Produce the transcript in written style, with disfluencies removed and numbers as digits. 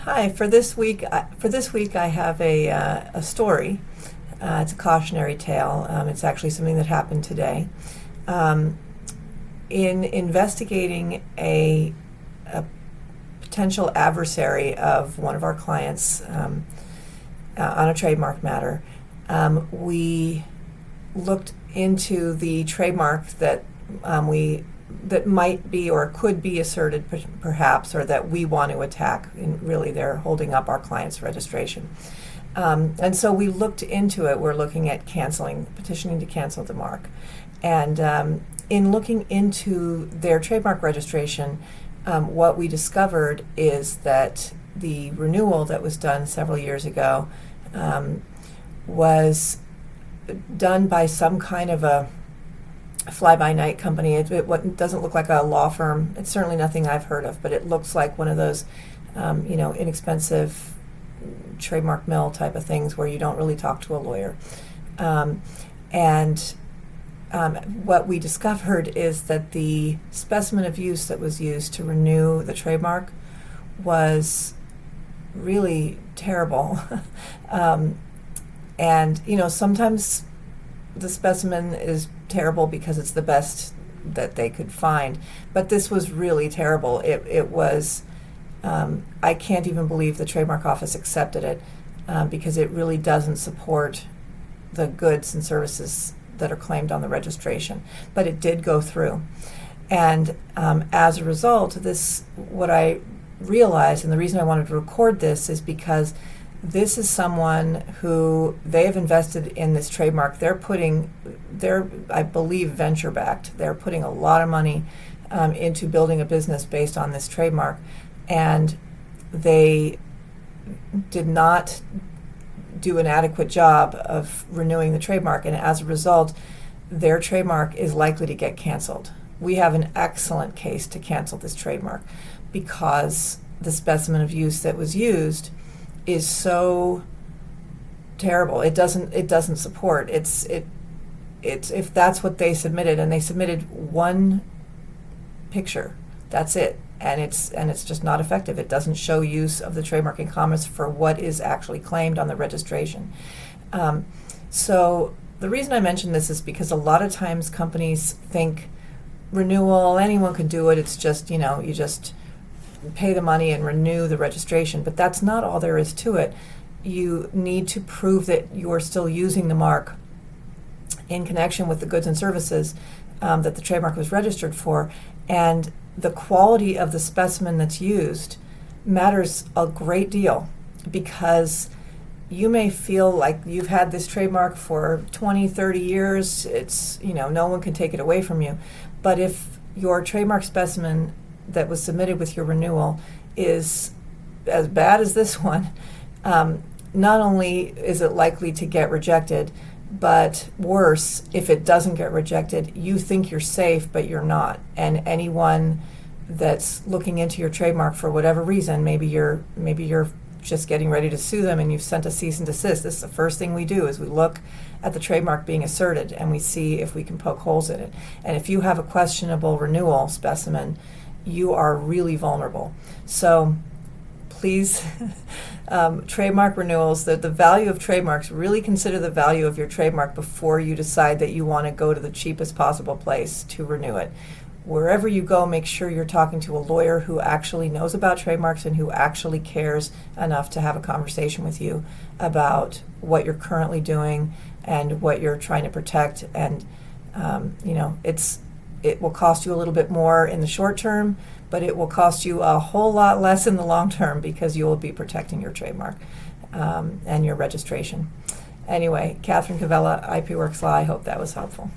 Hi. For this week, I have a story. It's a cautionary tale. It's actually something that happened today. Um, in investigating a potential adversary of one of our clients on a trademark matter, we looked into the trademark that might be or could be asserted perhaps, or that we want to attack, and really they're holding up our client's registration. And so we looked into it. We're looking at petitioning to cancel the mark. And in looking into their trademark registration, what we discovered is that the renewal that was done several years ago was done by some kind of a fly-by-night company. It doesn't look like a law firm. It's certainly nothing I've heard of, but it looks like one of those, inexpensive trademark mill type of things where you don't really talk to a lawyer. And what we discovered is that the specimen of use that was used to renew the trademark was really terrible. And sometimes the specimen is terrible because it's the best that they could find, but this was really terrible. It was, I can't even believe the trademark office accepted it, because it really doesn't support the goods and services that are claimed on the registration, but it did go through. And as a result, what I realized, and the reason I wanted to record this, is because this is someone who they have invested in this trademark. They're, I believe, venture backed. They're putting a lot of money into building a business based on this trademark, and they did not do an adequate job of renewing the trademark, and as a result, their trademark is likely to get canceled. We have an excellent case to cancel this trademark because the specimen of use that was used is so terrible. It doesn't support. It's if that's what they submitted, and they submitted one picture, that's it, and it's just not effective. It doesn't show use of the trademark in commerce for what is actually claimed on the registration. So the reason I mention this is because a lot of times companies think renewal, anyone can do it. It's just you just pay the money and renew the registration, but that's not all there is to it. You need to prove that you're still using the mark in connection with the goods and services that the trademark was registered for, and the quality of the specimen that's used matters a great deal, because you may feel like you've had this trademark for 20, 30 years. It's, no one can take it away from you. But if your trademark specimen that was submitted with your renewal is as bad as this one, not only is it likely to get rejected, but worse, if it doesn't get rejected, you think you're safe, but you're not. And anyone that's looking into your trademark for whatever reason, maybe you're just getting ready to sue them and you've sent a cease and desist. This is the first thing we do, is we look at the trademark being asserted and we see if we can poke holes in it. And if you have a questionable renewal specimen, you are really vulnerable. So please, trademark renewals, the value of trademarks, really consider the value of your trademark before you decide that you want to go to the cheapest possible place to renew it. Wherever you go, make sure you're talking to a lawyer who actually knows about trademarks and who actually cares enough to have a conversation with you about what you're currently doing and what you're trying to protect. And it will cost you a little bit more in the short term, but it will cost you a whole lot less in the long term, because you will be protecting your trademark and your registration. Anyway, Catherine Cavella, IP Works Law. I hope that was helpful.